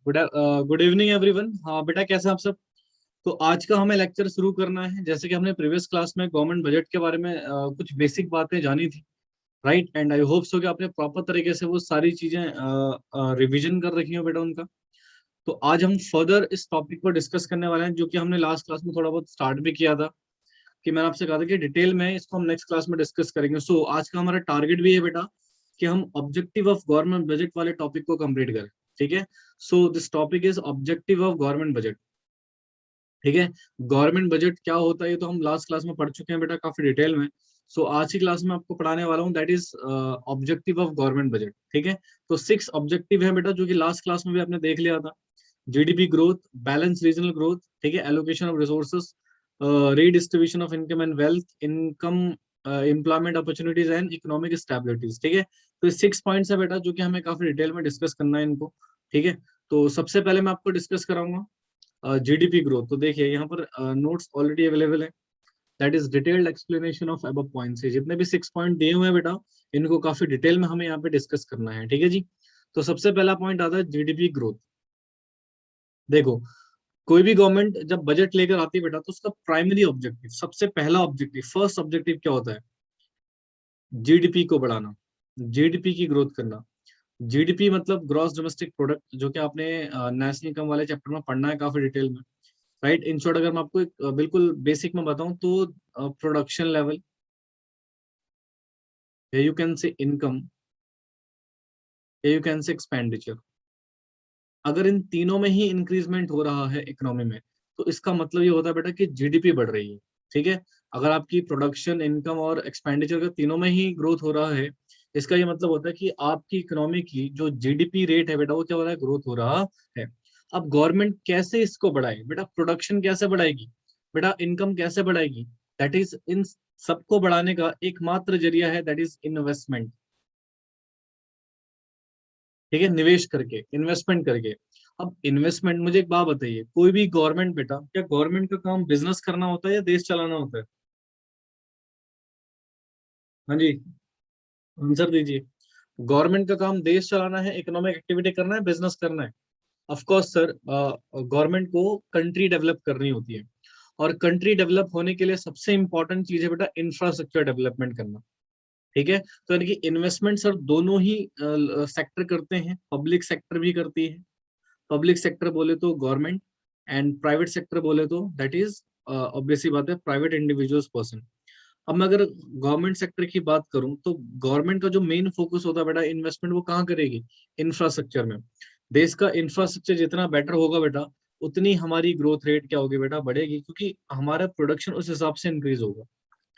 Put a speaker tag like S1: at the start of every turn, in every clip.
S1: Good good evening everyone. हाँ बेटा, कैसे हैं आप सब? तो आज का हमें लेक्चर शुरू करना है। जैसे कि हमने प्रीवियस क्लास में गवर्नमेंट बजट के बारे में कुछ बेसिक बातें जानी थी, right? And I hope so कि आपने प्रॉपर तरीके से वो सारी चीजें रिवीजन कर रखी हो बेटा उनका। तो आज हम फर्दर इस टॉपिक को डिस्कस करने वाले हैं, जो कि हमने लास्ट क्लास में थोड़ा बहुत स्टार्ट भी किया था, कि मैंने आपसे कहा था कि डिटेल में इसको हम नेक्स्ट क्लास में डिस्कस करेंगे। सो आज का हमारा टारगेट भी है बेटा कि हम ऑब्जेक्टिव ऑफ गवर्नमेंट बजट वाले टॉपिक को कंप्लीट करें। ठीक है? So this topic is objective of government budget. ठीक है? गवर्नमेंट बजट क्या होता है ये तो हम लास्ट क्लास में पढ़ चुके हैं बेटा, काफी डिटेल में। सो आज की क्लास में आपको पढ़ाने वाला हूँ, that is objective of government budget. ठीक है? तो 6 ऑब्जेक्टिव है बेटा, जो कि लास्ट क्लास में भी आपने देख लिया था। GDP growth, balance regional growth, ठीक है, allocation of resources, redistribution of income and wealth, income, employment opportunities and economic stabilities. ठीक है? तो ये 6 पॉइंट्स है बेटा, जो कि हमें काफी डिटेल में डिस्कस करना है इनको। ठीक है? तो सबसे पहले मैं आपको डिस्कस कराऊंगा जीडीपी ग्रोथ। तो देखिए यहाँ पर नोट्स ऑलरेडी अवेलेबल है, that is detailed explanation of above points. जितने भी 6 पॉइंट दिए हुए हैं बेटा, इनको काफी डिटेल में हमें यहाँ पे डिस्कस करना है। ठीक है जी? तो सबसे पहला पॉइंट आता है जीडीपी ग्रोथ। देखो, कोई भी गवर्नमेंट जब बजट लेकर आती है बेटा, तो उसका प्राइमरी ऑब्जेक्टिव, सबसे पहला ऑब्जेक्टिव, फर्स्ट ऑब्जेक्टिव क्या होता है? जीडीपी को बढ़ाना, जीडीपी की ग्रोथ करना। जीडीपी मतलब ग्रॉस डोमेस्टिक प्रोडक्ट, जो कि आपने नेशनल इनकम वाले चैप्टर में पढ़ना है काफी डिटेल में, राइट? इन शॉर्ट अगर मैं आपको एक बिल्कुल बेसिक में बताऊं तो प्रोडक्शन लेवल, या यू कैन से इनकम, या यू कैन से एक्सपेंडिचर। अगर इन तीनों में ही इंक्रीजमेंट हो रहा है इकोनॉमी में, तो इसका मतलब ये होता है बेटा कि जीडीपी बढ़ रही है। ठीक है? अगर आपकी प्रोडक्शन, इनकम और एक्सपेंडिचर का तीनों में ही ग्रोथ हो रहा है, इसका ये मतलब होता है कि आपकी इकोनॉमी की जो जीडीपी रेट है बेटा, वो क्या हो रहा है? ग्रोथ हो रहा है। अब गवर्नमेंट कैसे इसको बढ़ाए बेटा? प्रोडक्शन कैसे बढ़ाएगी बेटा? इनकम कैसे बढ़ाएगी? दैट इज, इन सबको बढ़ाने का एकमात्र जरिया है, दैट इज इन्वेस्टमेंट। ठीक है? निवेश करके, इन्वेस्टमेंट करके। अब इन्वेस्टमेंट, मुझे एक बात बताइए, कोई भी गवर्नमेंट बेटा, क्या गवर्नमेंट का काम बिजनेस करना होता है या देश चलाना होता है? हाँ जी, आंसर दीजिए। गवर्नमेंट का काम देश चलाना है, इकोनॉमिक एक्टिविटी करना है, बिजनेस करना है? ऑफ कोर्स सर, गवर्नमेंट को कंट्री डेवलप करनी होती है, और कंट्री डेवलप होने के लिए सबसे इंपॉर्टेंट चीज है बेटा इंफ्रास्ट्रक्चर डेवलपमेंट करना। ठीक है? तो यानी कि इन्वेस्टमेंट सर दोनों ही सेक्टर करते हैं, पब्लिक सेक्टर भी करती है। पब्लिक सेक्टर बोले तो गवर्नमेंट, एंड प्राइवेट सेक्टर बोले तो दैट इज ऑब्वियसली बात है, प्राइवेट इंडिविजुअल्स पर्सन। अब मैं अगर गवर्नमेंट सेक्टर की बात करूं, तो गवर्नमेंट का जो मेन फोकस होता है बेटा इन्वेस्टमेंट, वो कहाँ करेगी? इंफ्रास्ट्रक्चर में। देश का इंफ्रास्ट्रक्चर जितना बेटर होगा बेटा, उतनी हमारी ग्रोथ रेट क्या होगी बेटा? बढ़ेगी, क्योंकि हमारा प्रोडक्शन उस हिसाब से इंक्रीज होगा।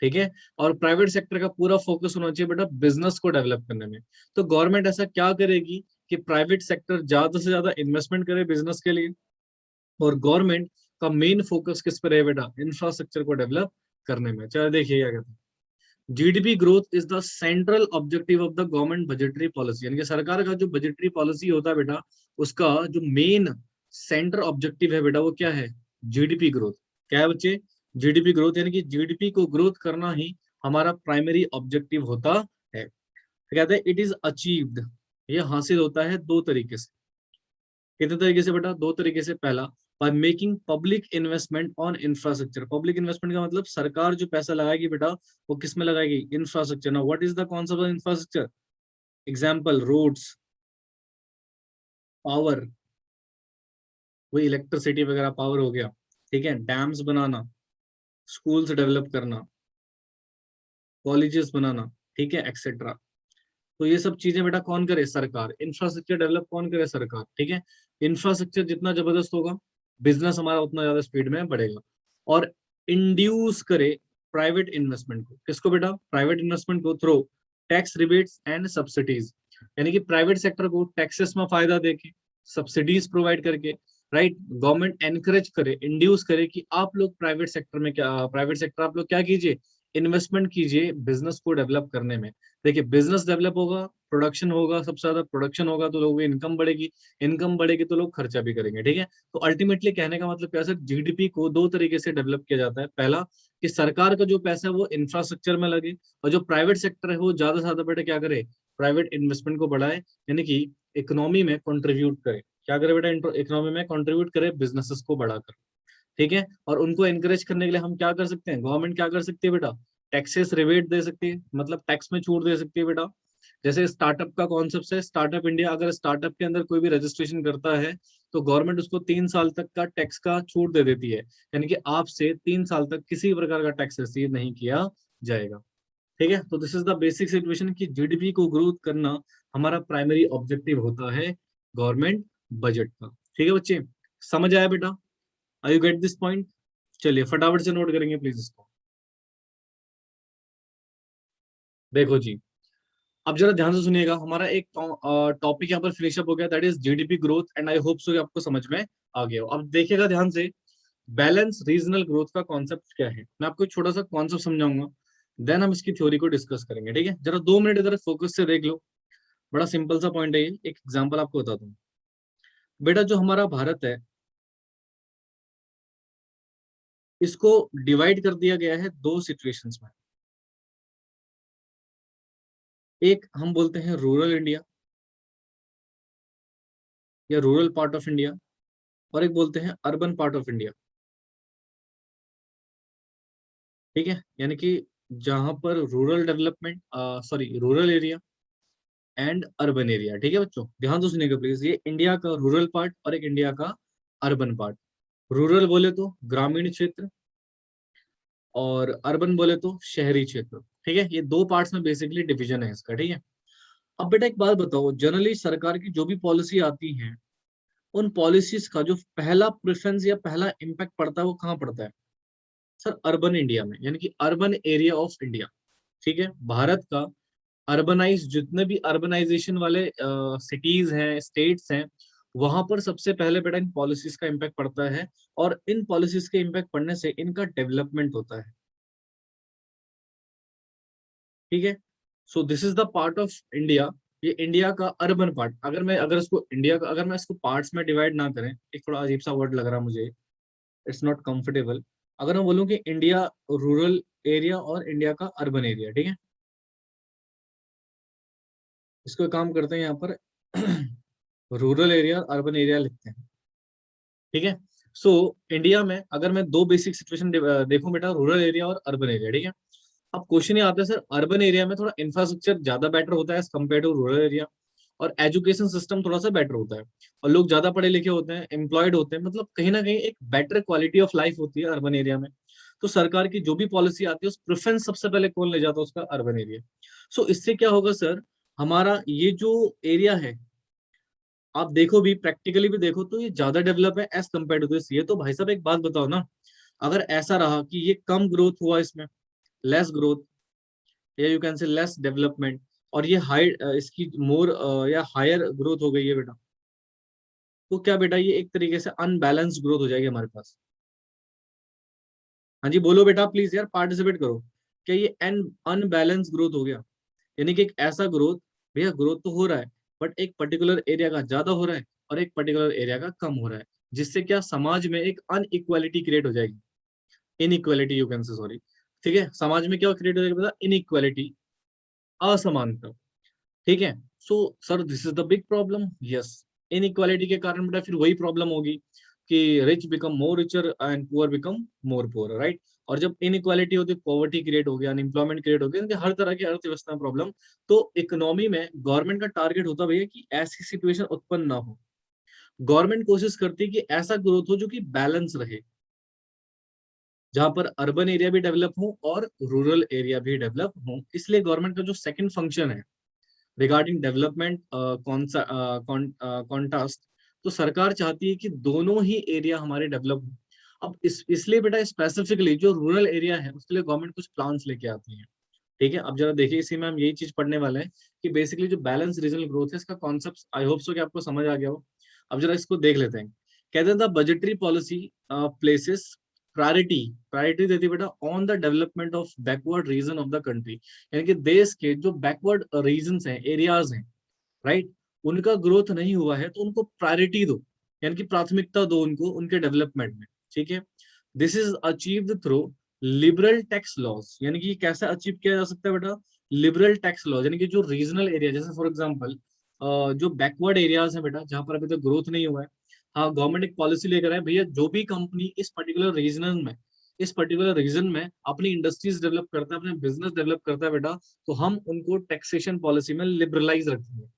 S1: ठीक है? और प्राइवेट सेक्टर का पूरा फोकस होना चाहिए बेटा बिजनेस को डेवलप करने में। तो गवर्नमेंट ऐसा क्या करेगी कि प्राइवेट सेक्टर ज्यादा से ज्यादा इन्वेस्टमेंट करे बिजनेस के लिए, और गवर्नमेंट का मेन फोकस किस पर है बेटा? इंफ्रास्ट्रक्चर को डेवलप करने में। चलो देखिए क्या कहते हैं, GDP growth is the central objective of the government budgetary policy. यानी कि सरकार का जो बजटरी पॉलिसी होता है बेटा, उसका जो मेन सेंटर ऑब्जेक्टिव है बेटा, वो क्या है? GDP growth. क्या है बच्चे? जीडीपी ग्रोथ, यानी कि जीडीपी को ग्रोथ करना ही हमारा प्राइमरी ऑब्जेक्टिव होता है। तो कहते हैं इट इज अचीव्ड, ये हासिल होता है दो तरीके से। कितने तरीके से बेटा? दो तरीके से। पहला, by making public investment on infrastructure. Public investment का मतलब सरकार जो पैसा लगाएगी बेटा, वो किस में लगाएगी? इंफ्रास्ट्रक्चर। ना what is the concept of infrastructure? Example, roads, power, वही इलेक्ट्रिसिटी वगैरह, पावर हो गया। ठीक है? डैम्स बनाना, स्कूल्स डेवलप करना, कॉलेजेस बनाना, ठीक है, एक्सेट्रा। तो ये सब चीजें बेटा कौन करे? सरकार। इंफ्रास्ट्रक्चर डेवलप कौन करे? सरकार। ठीक है? इंफ्रास्ट्रक्चर जितना जबरदस्त होगा, बिजनेस हमारा उतना ज्यादा स्पीड में बढ़ेगा। और इंड्यूस करे प्राइवेट इन्वेस्टमेंट को। किसको बेटा? प्राइवेट इन्वेस्टमेंट को, through tax rebates and subsidies. यानी कि प्राइवेट सेक्टर को टैक्सेस में फायदा देके, सब्सिडीज प्रोवाइड करके, राइट, गवर्नमेंट एनकरेज करे, इंड्यूस करे कि आप लोग प्राइवेट सेक्टर में क्या, प्राइवेट सेक्टर आप लोग क्या कीजिए? इन्वेस्टमेंट कीजिए बिजनेस को डेवलप करने में। देखिए बिजनेस डेवलप होगा, प्रोडक्शन होगा, सबसे ज्यादा प्रोडक्शन होगा तो लोगों की इनकम बढ़ेगी, इनकम बढ़ेगी तो लोग खर्चा भी करेंगे, ठीक है। तो अल्टीमेटली कहने का मतलब क्या है सर, जीडीपी को दो तरीके से डेवलप किया जाता है। पहला कि सरकार का जो पैसा है वो इंफ्रास्ट्रक्चर में लगे, और जो प्राइवेट सेक्टर है वो ज्यादा से ज्यादा बेटा क्या करे, प्राइवेट इन्वेस्टमेंट को बढ़ाए, यानी कि इकोनॉमी में कंट्रीब्यूट करे। क्या करे बेटा, इकोनॉमी में कंट्रीब्यूट करे बिजनेसेस को बढ़ाकर, ठीक है। और उनको एनकरेज करने के लिए हम क्या कर सकते हैं, गवर्नमेंट क्या कर सकती है बेटा, टैक्सेस रिबेट दे सकती है, मतलब टैक्स में छूट दे सकती है बेटा। जैसे स्टार्टअप का कॉन्सेप्ट है, स्टार्टअप इंडिया, अगर स्टार्टअप के अंदर कोई भी रजिस्ट्रेशन करता है तो गवर्नमेंट उसको 3 साल तक का टैक्स का छूट दे देती है, यानी कि आपसे 3 साल तक किसी प्रकार का टैक्स रिसीव नहीं किया जाएगा, ठीक है। तो this is the basic situation कि जीडीपी को ग्रोथ करना हमारा प्राइमरी ऑब्जेक्टिव होता है गवर्नमेंट बजट का, ठीक है बच्चे। समझ आया बेटा, आई यू गेट दिस पॉइंट? चलिए फटाफट से नोट करेंगे प्लीज इसको। देखो जी, अब जरा ध्यान से सुनिएगा, हमारा एक टॉपिक यहाँ पर फिनिश अप हो गया, that is GDP growth, and I hope so आपको समझ में आ गया हो। अब देखिएगा ध्यान से, बैलेंस रीजनल ग्रोथ का कॉन्सेप्ट क्या है, मैं आपको एक छोटा सा कॉन्सेप्ट समझाऊंगा, देन हम इसकी थ्योरी को डिस्कस करेंगे, ठीक है। जरा 2 मिनट इधर फोकस से देख लो, बड़ा सिंपल सा पॉइंट है ये, एक एग्जांपल आपको बता दूं। बेटा जो हमारा भारत है, इसको डिवाइड कर दिया गया है दो सिचुएशंस में। एक हम बोलते हैं रूरल इंडिया या रूरल पार्ट ऑफ इंडिया, और एक बोलते हैं अर्बन पार्ट ऑफ इंडिया, ठीक है। यानी कि जहां पर rural development, sorry rural area and urban area, ठीक है बच्चों, ध्यान तो सुनिएगा प्लीज, ये इंडिया का रूरल पार्ट और एक इंडिया का अर्बन पार्ट। रूरल बोले तो ग्रामीण क्षेत्र, और अर्बन बोले तो शहरी क्षेत्र, ठीक है। ये दो पार्ट्स में बेसिकली डिवीजन है इसका, ठीक है। अब बेटा एक बात बताओ, जनरली सरकार की जो भी पॉलिसी आती है, उन पॉलिसीज का जो पहला प्रेफरेंस या पहला इम्पैक्ट पड़ता है वो कहाँ पड़ता है सर, अर्बन इंडिया में, यानी कि अर्बन एरिया ऑफ इंडिया, ठीक है। भारत का अर्बनाइज, जितने भी अर्बनाइजेशन वाले सिटीज हैं, स्टेट्स हैं, वहां पर सबसे पहले बेटा इन पॉलिसीज का इम्पैक्ट पड़ता है, और इन पॉलिसीज के इम्पैक्ट पड़ने से इनका डेवलपमेंट होता है, ठीक है। So this is the part of India, ये इंडिया का अर्बन पार्ट। अगर इसको इंडिया का, अगर मैं इसको पार्ट्स में डिवाइड ना करें, एक थोड़ा अजीब सा वर्ड लग रहा है मुझे, इट्स नॉट कंफर्टेबल, अगर मैं बोलूँ कि इंडिया रूरल एरिया और इंडिया का अर्बन एरिया, ठीक है, इसको एक काम करते हैं यहाँ पर रूरल एरिया और अर्बन एरिया लिखते हैं, ठीक है। सो इंडिया में अगर मैं दो बेसिक सिचुएशन देखूं बेटा, रूरल एरिया और अर्बन एरिया, ठीक है। अब क्वेश्चन ये आता है सर, अर्बन एरिया में थोड़ा इंफ्रास्ट्रक्चर ज्यादा बेटर होता है as compare to rural area, और एजुकेशन सिस्टम थोड़ा सा बेटर होता है, और लोग ज्यादा पढ़े लिखे होते हैं, एम्प्लॉयड होते हैं, मतलब कहीं ना कहीं एक बेटर क्वालिटी ऑफ लाइफ होती है अर्बन एरिया में। तो सरकार की जो भी पॉलिसी आती है उस प्रेफरेंस सबसे पहले कौन ले जाता है, उसका अर्बन एरिया। सो इससे क्या होगा सर, हमारा ये जो एरिया है, आप देखो भी प्रैक्टिकली भी देखो तो ये ज्यादा डेवलप है एज कम्पेयर टू दिस। ये तो भाई साहब एक बात बताओ ना, अगर ऐसा रहा कि ये कम ग्रोथ हुआ इसमें, लेस ग्रोथ, या यू कैन से लेस डेवलपमेंट, और ये हाई, इसकी मोर या हायर ग्रोथ हो गई है बेटा, तो क्या बेटा ये एक तरीके से अनबैलेंस ग्रोथ हो जाएगी हमारे पास। हाँ जी बोलो बेटा प्लीज यार, पार्टिसिपेट करो। क्या ये एन अनबैलेंस ग्रोथ हो गया, यानी कि एक ऐसा ग्रोथ, भैया ग्रोथ तो हो रहा है, बट एक पर्टिकुलर एरिया का ज्यादा हो रहा है और एक पर्टिकुलर एरिया का कम हो रहा है, जिससे क्या समाज में एक अनइक्वालिटी क्रिएट हो जाएगी, इनइक्वालिटी यू कैन से, सॉरी, ठीक है। समाज में क्या क्रिएट हो जाएगी बेटा, इनइक्वालिटी, असमानता, ठीक है। So sir this is the big problem, yes. Inequality के कारण बेटा फिर वही प्रॉब्लम होगी कि rich become more richer and poor become more poor, right. और जब इनइक्वालिटी होती है, पॉवर्टी क्रिएट हो गया, अनएम्प्लॉयमेंट क्रिएट हो गया, तो हर तरह की अर्थव्यवस्था में प्रॉब्लम। तो इकोनॉमी में गवर्नमेंट का टारगेट होता भैया कि ऐसी सिचुएशन उत्पन्न ना हो। गवर्नमेंट कोशिश करती है कि ऐसा ग्रोथ हो जो कि बैलेंस रहे, जहां पर अर्बन एरिया भी डेवलप हो और रूरल एरिया भी डेवलप हो। इसलिए गवर्नमेंट का जो सेकंड फंक्शन है रिगार्डिंग डेवलपमेंट कॉन्टास्ट, तो सरकार चाहती है कि दोनों ही एरिया हमारे डेवलप हो। अब इसलिए बेटा स्पेसिफिकली जो रूरल एरिया है उसके लिए गवर्नमेंट कुछ प्लान्स लेके आती है, ठीक है। अब जरा देखिए, इसी में हम यही चीज पढ़ने वाले हैं कि बेसिकली जो बैलेंस रीजनल ग्रोथ है, इसका कॉन्सेप्ट आई होप सो कि आपको समझ आ गया हो। अब जरा इसको देख लेते हैं। कहते हैं the budgetary policy places priority priority देती है बेटा on the development of backward region of the country, यानी कि देश के जो बैकवर्ड रीजन हैं, एरियाज हैं, राइट, उनका ग्रोथ नहीं हुआ है तो उनको प्रायोरिटी दो, यानी कि प्राथमिकता दो उनको उनके डेवलपमेंट में। ठीक है, this is achieved through liberal tax laws, यानी कि कैसे अचीव किया जा सकता है बेटा, लिबरल टैक्स लॉज, यानी कि जो रीजनल एरिया, जैसे फॉर एग्जांपल जो बैकवर्ड एरियाज है बेटा, जहां पर अभी तक ग्रोथ नहीं हुआ है, हाँ गवर्नमेंट एक पॉलिसी लेकर है, भैया जो भी कंपनी इस पर्टिकुलर रीजन में अपनी इंडस्ट्रीज डेवलप करता है, अपने बिजनेस डेवलप करता है बेटा, तो हम उनको टैक्सेशन पॉलिसी में लिबरलाइज रखेंगे,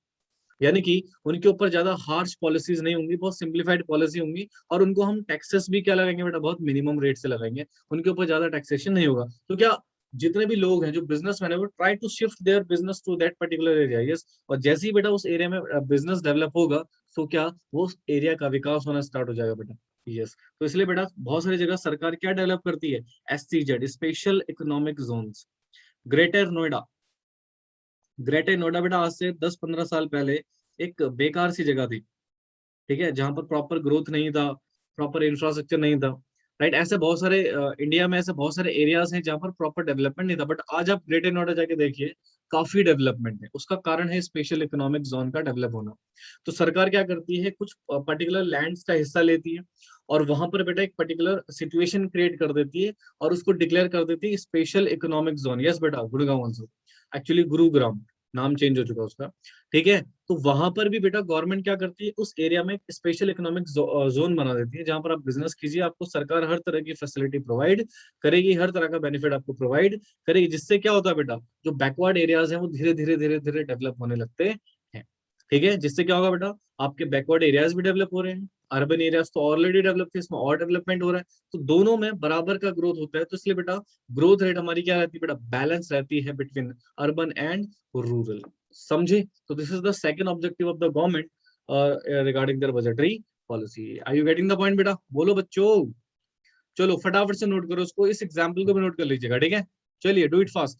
S1: यानी कि उनके ऊपर ज्यादा हार्श पॉलिसीज नहीं होंगी, बहुत सिंप्लीफाइड पॉलिसी होंगी, और उनको हम टैक्सेस भी क्या लगाएंगे बेटा, बहुत मिनिमम रेट से लगाएंगे, उनके ऊपर ज्यादा टैक्सेशन नहीं होगा। तो क्या जितने भी लोग हैं जो बिजनेसमैन है वो try to shift their business to that particular area, yes, और जैसे ही बेटा उस एरिया में बिजनेस डेवलप होगा, तो क्या वो उस एरिया का विकास होना स्टार्ट हो जाएगा बेटा। यस, तो इसलिए बेटा बहुत सारी जगह सरकार क्या डेवलप करती है, SEZ, special economic zones. Greater Noida, greater Noida बेटा आज से 10-15 साल पहले एक बेकार सी जगह थी, ठीक है, जहां पर प्रॉपर ग्रोथ नहीं था, प्रॉपर इंफ्रास्ट्रक्चर नहीं था, राइट, ऐसे बहुत सारे इंडिया में ऐसे बहुत सारे एरियाज हैं जहां पर प्रॉपर डेवलपमेंट नहीं था, बट आज आप ग्रेटर नोएडा जाके देखिए, काफी डेवलपमेंट है। उसका कारण है स्पेशल इकोनॉमिक जोन का डेवलप होना। तो सरकार क्या करती है, कुछ पर्टिकुलर लैंड्स का हिस्सा लेती है, और वहां पर बेटा एक पर्टिकुलर सिचुएशन क्रिएट कर देती है, और उसको डिक्लेयर कर देती है स्पेशल इकोनॉमिक जोन। यस बेटा, गुड़गांव आंसर, एक्चुअली गुरुग्राम नाम चेंज हो चुका है उसका। ठीक है, तो वहां पर भी बेटा गवर्नमेंट क्या करती है, उस एरिया में स्पेशल इकोनॉमिक जोन बना देती है, जहां पर आप बिजनेस कीजिए, आपको सरकार हर तरह की फैसिलिटी प्रोवाइड करेगी, हर तरह का बेनिफिट आपको प्रोवाइड करेगी, जिससे क्या होता है बेटा, जो बैकवर्ड एरियाज हैं वो धीरे धीरे धीरे धीरे डेवलप होने लगते हैं। ठीक है, जिससे क्या होगा बेटा, आपके बैकवर्ड एरियाज भी डेवलप हो रहे हैं, अर्बन एरियाज तो ऑलरेडी डेवलप थे, इसमें और डेवलपमेंट हो रहा है, तो दोनों में बराबर का ग्रोथ होता है। तो इसलिए बेटा ग्रोथ रेट हमारी क्या रहती है बेटा, बैलेंस रहती है बिटवीन अर्बन एंड रूरल। समझे? तो this is the second objective of the government regarding their budgetary policy. Are you getting the point बेटा? बोलो बच्चों, चलो फटाफट से नोट करो उसको, इस एग्जाम्पल को भी नोट कर लीजिएगा, ठीक है? चलिए डू इट फास्ट।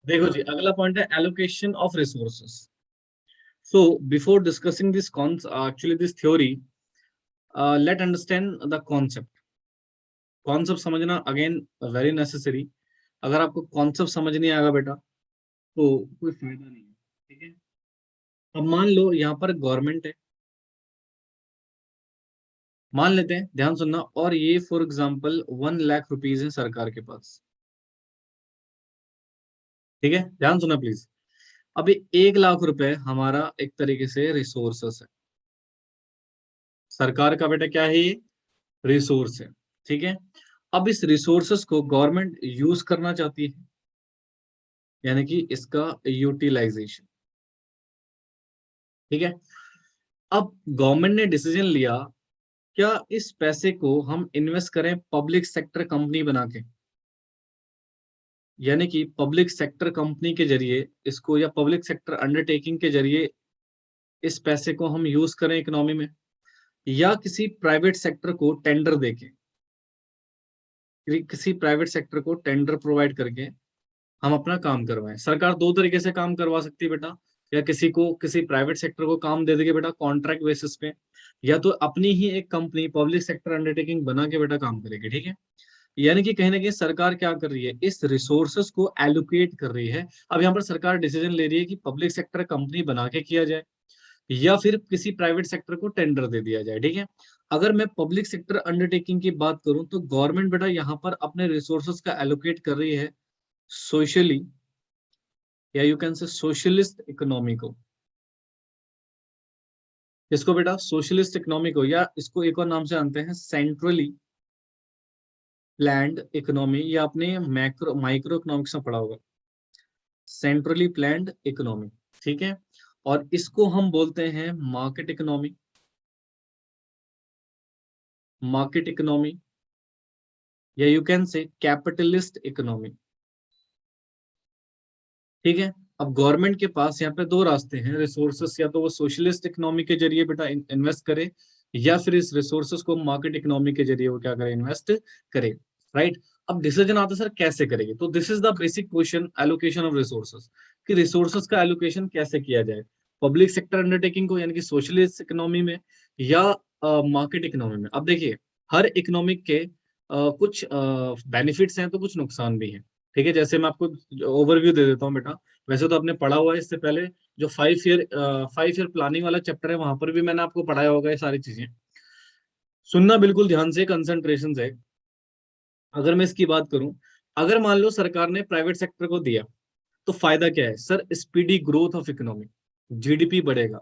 S1: देखो जी, अगला पॉइंट है allocation of resources. So before discussing this actually this theory, let understand the concept. Concept समझना अगेन वेरी नेसेसरी। अगर आपको कॉन्सेप्ट समझ नहीं आएगा बेटा तो कोई फायदा नहीं है, ठीक है? अब मान लो यहाँ पर गवर्नमेंट है, मान लेते हैं, ध्यान सुनना, और ये फॉर एग्जांपल 1 लाख रुपीज है सरकार के पास, ठीक है, ध्यान सुनना प्लीज। अभी 1 लाख रुपए हमारा एक तरीके से रिसोर्सेस है, सरकार का बेटा क्या है ये, रिसोर्स है, ठीक है? अब इस रिसोर्सेस को गवर्नमेंट यूज करना चाहती है, यानी कि इसका यूटिलाइजेशन, ठीक है? अब गवर्नमेंट ने डिसीजन लिया, क्या इस पैसे को हम इन्वेस्ट करें पब्लिक सेक्टर कंपनी बना के, यानी कि पब्लिक सेक्टर कंपनी के जरिए इसको, या पब्लिक सेक्टर अंडरटेकिंग के जरिए इस पैसे को हम यूज करें इकोनॉमी में, या किसी प्राइवेट सेक्टर को टेंडर देके, किसी प्राइवेट सेक्टर को टेंडर प्रोवाइड करके हम अपना काम करवाएं। सरकार दो तरीके से काम करवा सकती है बेटा, या किसी को, किसी प्राइवेट सेक्टर को काम दे देगी बेटा कॉन्ट्रैक्ट बेसिस पे, या तो अपनी ही एक कंपनी पब्लिक सेक्टर अंडरटेकिंग बना के बेटा काम करेगी, ठीक है? यानी कि कहीं ना कहीं सरकार क्या कर रही है, इस रिसोर्सेस को एलोकेट कर रही है। अब यहाँ पर सरकार डिसीजन ले रही है कि पब्लिक सेक्टर कंपनी बना के किया जाए, या फिर किसी प्राइवेट सेक्टर को टेंडर दे दिया जाए, ठीक है? अगर मैं पब्लिक सेक्टर अंडरटेकिंग की बात करूं तो गवर्नमेंट बेटा यहाँ पर अपने रिसोर्सेस का एलोकेट कर रही है सोशली, या यू कैन से सोशलिस्ट इकोनॉमी को। इसको बेटा सोशलिस्ट इकोनॉमी को, या इसको एक और नाम से जानते हैं सेंट्रली प्लान्ड इकोनॉमी, या आपने मैक्रो माइक्रो इकोनॉमिक्स में पढ़ा होगा, सेंट्रली प्लान्ड इकोनॉमी, ठीक है? और इसको हम बोलते हैं मार्केट इकोनॉमी, मार्केट इकोनॉमी, या यू कैन से कैपिटलिस्ट इकोनॉमी, ठीक है? अब गवर्नमेंट के पास यहाँ पे दो रास्ते हैं रिसोर्सेस, या तो वो सोशलिस्ट इकोनॉमी के जरिए बेटा इन्वेस्ट करे, या फिर इस रिसोर्सेस को मार्केट इकोनॉमी के जरिए वो क्या करे, इन्वेस्ट करे, राइट? अब डिसीजन आता है सर कैसे करेंगे, तो this is the basic question, allocation of resources, कि रिसोर्सेस का एलोकेशन कैसे किया जाए, पब्लिक सेक्टर अंडरटेकिंग को यानी कि सोशलिस्ट इकोनॉमी में, या मार्केट इकोनॉमी में। अब देखिए, हर इकोनॉमिक के कुछ बेनिफिट्स हैं तो कुछ नुकसान भी हैं। ठीक है, जैसे मैं आपको ओवरव्यू दे देता हूँ बेटा। वैसे तो आपने पढ़ा हुआ है इससे पहले, जो 5 ईयर प्लानिंग वाला चैप्टर है वहां पर भी मैंने आपको पढ़ाया होगा ये सारी चीजें। सुनना बिल्कुल ध्यान से, कंसंट्रेशन से। अगर मैं इसकी बात करूं, अगर मान लो सरकार ने प्राइवेट सेक्टर को दिया, तो फायदा क्या है sir? Speedy growth of economy, GDP बढ़ेगा।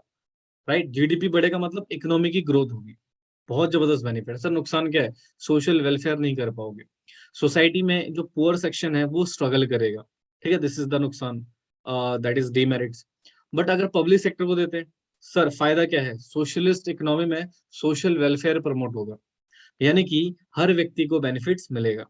S1: राइट, जीडीपी बढ़ेगा मतलब इकोनॉमी की ग्रोथ होगी, बहुत जबरदस्त बेनिफिट है सर। नुकसान क्या है? सोशल वेलफेयर नहीं कर पाओगे, सोसाइटी में जो पुअर सेक्शन है वो स्ट्रगल करेगा। ठीक है, दिस इज द नुकसान, दैट इज डीमेरिट्स। बट अगर पब्लिक सेक्टर को देते हैं सर, फायदा क्या है? सोशलिस्ट इकोनॉमी में सोशल वेलफेयर प्रमोट होगा, यानी कि हर व्यक्ति को बेनिफिट्स मिलेगा।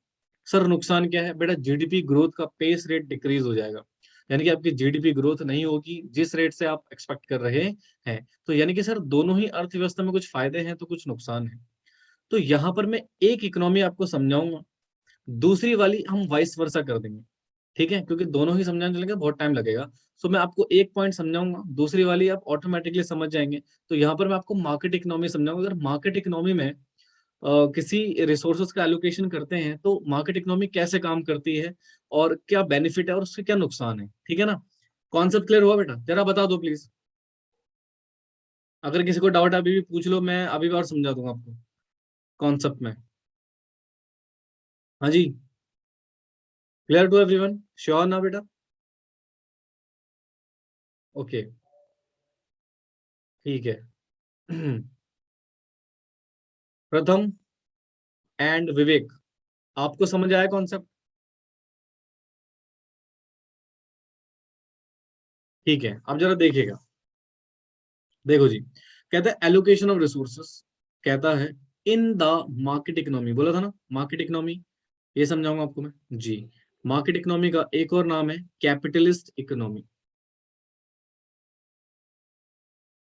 S1: सर नुकसान क्या है बेटा? जीडीपी ग्रोथ का पेस रेट डिक्रीज हो जाएगा, यानी कि आपकी जीडीपी ग्रोथ नहीं होगी जिस रेट से आप एक्सपेक्ट कर रहे हैं। तो यानी कि सर दोनों ही अर्थव्यवस्था में कुछ फायदे हैं तो कुछ नुकसान है। तो यहाँ पर मैं एक इकोनॉमी आपको समझाऊंगा, दूसरी वाली हम वाइस वर्सा कर देंगे। ठीक है, क्योंकि दोनों ही समझाने चलेंगे बहुत टाइम लगेगा। सो मैं आपको एक पॉइंट समझाऊंगा, दूसरी वाली आप ऑटोमेटिकली समझ जाएंगे। तो यहाँ पर मैं आपको मार्केट इकोनॉमी समझाऊंगा। अगर मार्केट इकोनॉमी में किसी रिसोर्सेज का एलोकेशन करते हैं तो मार्केट इकोनॉमी कैसे काम करती है और क्या बेनिफिट है और उसके क्या नुकसान है। ठीक है ना? कॉन्सेप्ट क्लियर हुआ बेटा? जरा बता दो प्लीज। अगर किसी को डाउट अभी भी पूछ लो, मैं अभी बार समझा दूंगा आपको कॉन्सेप्ट में। हाँ जी, क्लियर टू एवरीवन? श्योर ना बेटा? ओके, ठीक है। प्रथम एंड विवेक, आपको समझ आया कॉन्सेप्ट? ठीक है, अब जरा देखिएगा। देखो जी, कहता है एलोकेशन ऑफ रिसोर्सेस, कहता है इन द मार्केट इकोनॉमी, बोला था ना मार्केट इकोनॉमी, ये समझाऊंगा आपको मैं जी। मार्केट इकोनॉमी का एक और नाम है कैपिटलिस्ट इकोनॉमी।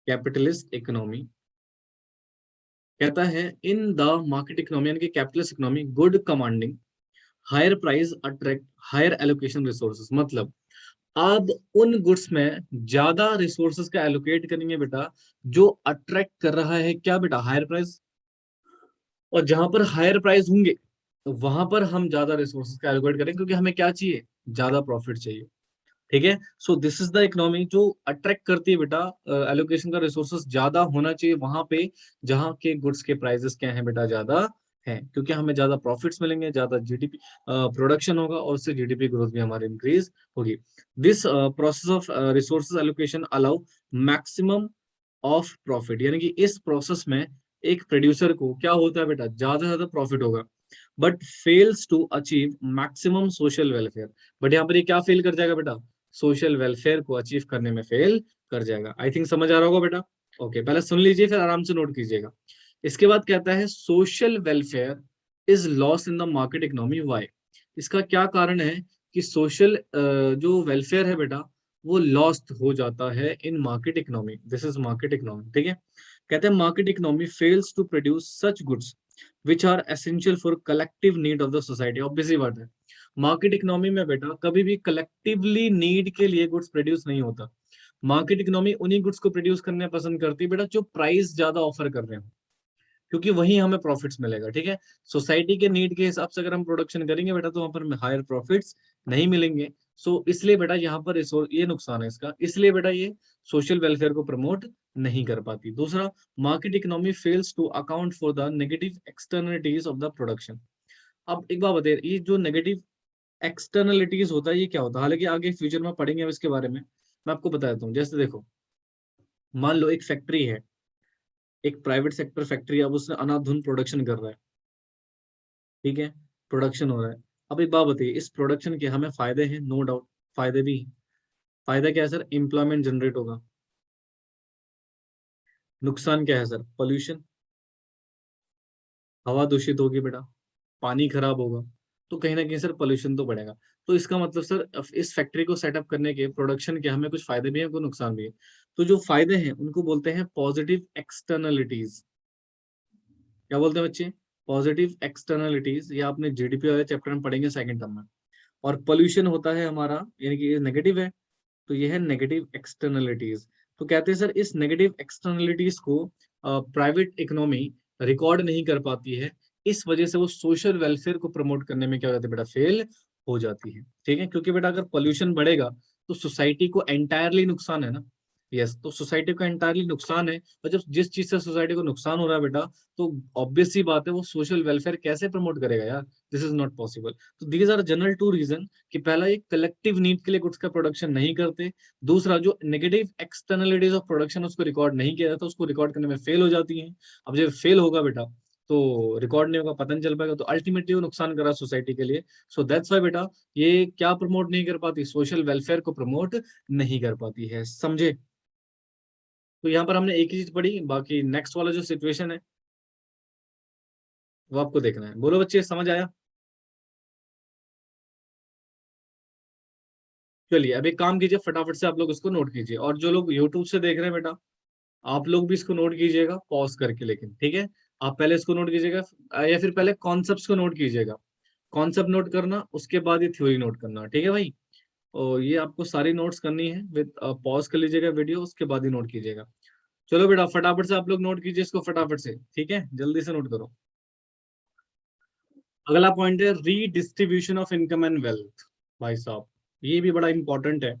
S1: कैपिटलिस्ट इकोनॉमी कहता है इन द मार्केट इकोनॉमी, यानी कि capitalist economy, good commanding higher price attract higher allocation resources. मतलब आप उन गुड्स में ज्यादा रिसोर्सेस का एलोकेट करेंगे बेटा जो अट्रैक्ट कर रहा है क्या बेटा? Higher price. और जहां पर हायर प्राइस होंगे तो वहां पर हम ज्यादा रिसोर्सेज का एलोकेट करें, क्योंकि हमें क्या चाहिए? ज्यादा प्रॉफिट चाहिए। ठीक है, so this is the economy जो अट्रैक्ट करती है बेटा एलोकेशन का रिसोर्सेज ज्यादा होना चाहिए वहां पे जहां के गुड्स के प्राइसेस क्या है बेटा? ज्यादा है, क्योंकि हमें ज्यादा प्रॉफिट्स मिलेंगे, ज्यादा जीडीपी प्रोडक्शन होगा और उससे जीडीपी ग्रोथ भी हमारी इंक्रीज होगी। This process of resources allocation allow maximum of profit, यानी कि इस प्रोसेस में एक प्रोड्यूसर को क्या होता है बेटा? ज्यादा से ज्यादा प्रॉफिट होगा, but fails to achieve maximum social welfare. But यहाँ पर ये क्या फेल कर जाएगा बेटा? सोशल वेलफेयर को अचीव करने में फेल कर जाएगा। आई थिंक समझ आ रहा होगा बेटा? ओके, पहले सुन लीजिए फिर आराम से नोट कीजिएगा। इसके बाद कहता है social welfare is loss in the market economy, why? इसका क्या कारण है कि सोशल जो वेलफेयर है बेटा वो लॉस्ट हो जाता है in market economy. This is market economy. ठीक है, कहते हैं market economy fails to produce such goods which are essential for collective need of the society. Obviously बात है, मार्केट इकोनॉमी में बेटा कभी भी कलेक्टिवली नीड के लिए गुड्स प्रोड्यूस नहीं होता। मार्केट इकोनॉमी उन्हीं गुड्स को प्रोड्यूस करने पसंद करती है बेटा जो प्राइस ज्यादा ऑफर कर रहे हो, क्योंकि वही हमें प्रॉफिट्स मिलेगा। ठीक है, सोसाइटी के नीड के हिसाब से अगर हम प्रोडक्शन करेंगे बेटा तो वहां पर हायर प्रॉफिट्स नहीं मिलेंगे। सो इसलिए बेटा यहाँ पर ये नुकसान है इसका, इसलिए बेटा ये सोशल वेलफेयर को प्रमोट नहीं कर पाती। दूसरा, market economy fails to account for the negative externalities of the production. अब एक बात बताइए, ये जो नेगेटिव एक्सटर्नलिटीज होता है ये क्या होता है? हालांकि आगे फ्यूचर में पढ़ेंगे अब इसके बारे में, मैं आपको बताता हूँ। जैसे देखो, मान लो एक फैक्ट्री है, एक प्राइवेट सेक्टर फैक्ट्री, अब उसने अनाधुन प्रोडक्शन कर रहा है। ठीक है, प्रोडक्शन हो रहा है। अब एक बात बताइए, इस प्रोडक्शन के हमें फायदे हैं, नो डाउट, फायदे भी हैं। फायदा क्या है सर? एम्प्लॉयमेंट जनरेट होगा। नुकसान क्या है सर? पोल्यूशन, हवा दूषित होगी बेटा, पानी खराब होगा, तो कहीं ना कहीं सर पोल्यूशन तो बढ़ेगा। तो इसका मतलब सर इस फैक्ट्री को सेटअप करने के, प्रोडक्शन के हमें कुछ फायदे भी हैं, कुछ नुकसान भी है। तो जो फायदे हैं उनको बोलते हैं पॉजिटिव एक्सटर्नलिटीज। क्या बोलते हैं बच्चे? Positive externalities. ये आपने जीडीपी वाले चैप्टर में पढ़ेंगे सेकंड टर्म में। और पोल्यूशन होता है हमारा, यानी कि ये नेगेटिव है, तो ये है नेगेटिव एक्सटर्नलिटीज। तो कहते हैं सर इस नेगेटिव एक्सटर्नलिटीज को प्राइवेट इकोनॉमी रिकॉर्ड नहीं कर पाती है, इस वजह से वो सोशल वेलफेयर को प्रमोट करने में क्या हो जाती है बेटा, फेल हो जाती है। ठीक है, क्योंकि बेटा अगर पोल्यूशन बढ़ेगा तो सोसाइटी को एंटायरली नुकसान है ना। यस, तो सोसाइटी को एंटायरली नुकसान है, और जब जिस चीज से सोसाइटी को नुकसान हो रहा है बेटा, तो ऑब्वियस सी बात है वो सोशल वेलफेयर कैसे प्रमोट करेगा यार। This is not possible. तो these are general two reason कि पहला, एक कलेक्टिव नीड के लिए गुड्स का प्रोडक्शन नहीं करते। दूसरा, जो नेगेटिव एक्सटर्नलिटीज ऑफ प्रोडक्शन उसको रिकॉर्ड नहीं किया जाता, उसको रिकॉर्ड करने में फेल हो जाती है। अब जब फेल होगा बेटा तो रिकॉर्ड नहीं होगा, पता नहीं चल पाएगा, तो अल्टीमेटली वो नुकसान कर रहा है सोसाइटी के लिए। सो दैट्स वाई बेटा ये क्या प्रमोट नहीं कर पाती, सोशल वेलफेयर को प्रमोट नहीं कर पाती है, समझे। तो यहाँ पर हमने एक ही चीज पढ़ी, बाकी नेक्स्ट वाला जो सिचुएशन है वो आपको देखना है। बोलो बच्चे, समझ आया। चलिए अब एक काम कीजिए, फटाफट से आप लोग इसको नोट कीजिए, और जो लोग यूट्यूब से देख रहे हैं बेटा, आप लोग भी इसको नोट कीजिएगा पॉज करके, लेकिन ठीक है। आप पहले इसको नोट कीजिएगा, या फिर पहले कॉन्सेप्ट्स को नोट कीजिएगा। कॉन्सेप्ट नोट करना, उसके बाद ये थ्योरी नोट करना, ठीक है भाई। और ये आपको सारी नोट्स करनी है विद, पॉज कर लीजिएगा वीडियो, उसके बाद ही नोट कीजिएगा। चलो बेटा फटाफट से आप लोग नोट कीजिए इसको फटाफट से, ठीक है, जल्दी से नोट करो। अगला पॉइंट है redistribution of income and wealth. भाई साहब, ये भी बड़ा इंपॉर्टेंट है।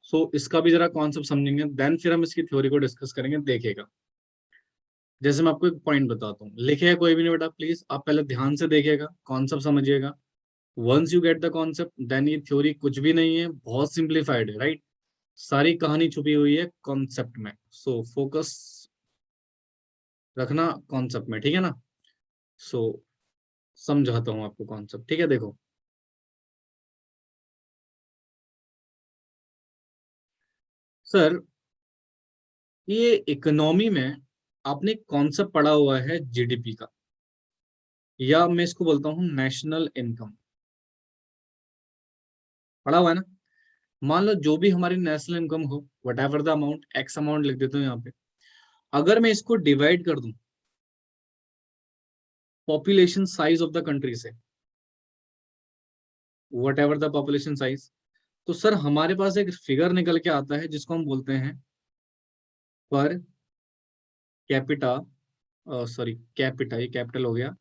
S1: सो इसका भी जरा कॉन्सेप्ट समझेंगे, देन फिर हम इसकी थ्योरी को डिस्कस करेंगे, देखिएगा। जैसे मैं आपको एक पॉइंट बताता हूँ, लिखे कोई भी नहीं बेटा, प्लीज आप पहले ध्यान से देखिएगा, कॉन्सेप्ट समझिएगा। Once you get the concept then ये थ्योरी कुछ भी नहीं है, बहुत सिंप्लीफाइड है, राइट। सारी कहानी छुपी हुई है कॉन्सेप्ट में। सो फोकस रखना कॉन्सेप्ट में, ठीक है ना। सो समझाता हूँ आपको कॉन्सेप्ट, ठीक है, देखो। सर, ये इकोनॉमी में आपने कॉन्सेप्ट पढ़ा हुआ है जीडीपी का, या मैं इसको बोलता हूँ नेशनल इनकम, पढ़ा हुआ है ना। मान लो जो भी हमारी नेशनल इनकम हो, what ever the amount, x amount लिख देता हूँ यहाँ पे। अगर मैं इसको डिवाइड कर दूं population size of the country से, whatever the population size, तो सर हमारे पास एक फिगर निकल के आता है जिसको हम बोलते हैं पर कैपिटा, सॉरी कैपिटा, ये कैपिटल हो गया,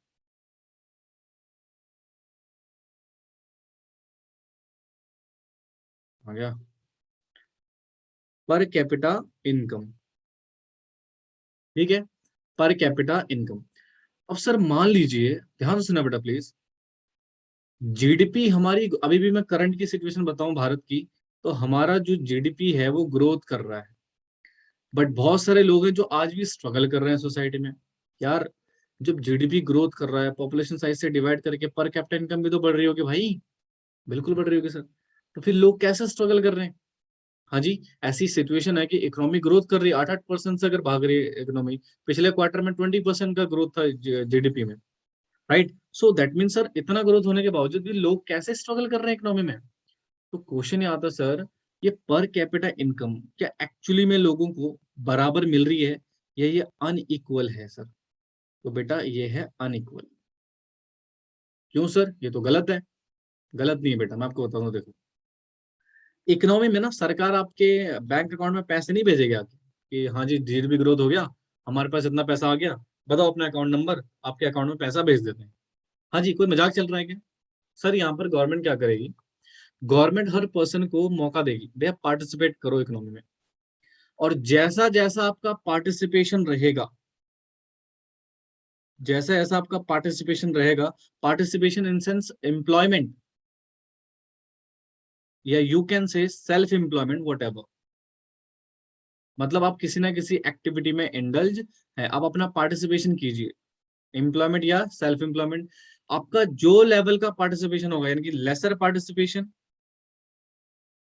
S1: आ गया, पर कैपिटा इनकम, ठीक है, पर कैपिटा इनकम। अब सर मान लीजिए, ध्यान से सुना बेटा प्लीज, जीडीपी हमारी, अभी भी मैं करंट की सिचुएशन बताऊं भारत की, तो हमारा जो जीडीपी है वो ग्रोथ कर रहा है। बट बहुत सारे लोग हैं जो आज भी स्ट्रगल कर रहे हैं सोसाइटी में। यार, जब जीडीपी ग्रोथ कर रहा है, पॉपुलेशन साइज से डिवाइड करके पर कैपिटा इनकम भी तो बढ़ रही होगी भाई, बिल्कुल बढ़ रही होगी सर। तो फिर लोग कैसे स्ट्रगल कर रहे हैं। हाँ जी, ऐसी सिचुएशन है कि इकोनॉमी ग्रोथ कर रही है, 8-8% से अगर भाग रही है इकोनॉमी। पिछले क्वार्टर में 20% का ग्रोथ था जीडीपी में, right. So that mean sir, इतना ग्रोथ होने के बावजूद भी लोग कैसे स्ट्रगल कर रहे हैं इकोनॉमी में। तो क्वेश्चन ये आता है सर, ये पर कैपिटा इनकम क्या एक्चुअली में लोगों को बराबर मिल रही है, या ये अनइक्वल है सर। तो बेटा ये है अनइक्वल। क्यों सर, ये तो गलत है। गलत नहीं है बेटा, मैं आपको बताऊं, देखो। इकोनॉमी में ना सरकार आपके बैंक अकाउंट में पैसे नहीं भेजेगी आके कि हाँ जी जीडीपी ग्रोथ हो गया, हमारे पास इतना पैसा आ गया, बताओ अपना अकाउंट नंबर, आपके अकाउंट में पैसा भेज देते हैं। हाँ जी, कोई मजाक चल रहा है क्या। सर यहाँ पर गवर्नमेंट क्या करेगी, गवर्नमेंट हर पर्सन को मौका देगी, भैया पार्टिसिपेट करो इकोनॉमी में। और जैसा जैसा आपका पार्टिसिपेशन रहेगा, जैसा जैसा आपका पार्टिसिपेशन रहेगा, पार्टिसिपेशन इन सेंस एम्प्लॉयमेंट, या यू कैन से सेल्फ एम्प्लॉयमेंट, वट एवर। मतलब आप किसी ना किसी एक्टिविटी में इंडल्ज है, आप अपना पार्टिसिपेशन कीजिए, एम्प्लॉयमेंट या सेल्फ एम्प्लॉयमेंट। आपका जो लेवल का पार्टिसिपेशन होगा, यानी कि लेसर पार्टिसिपेशन,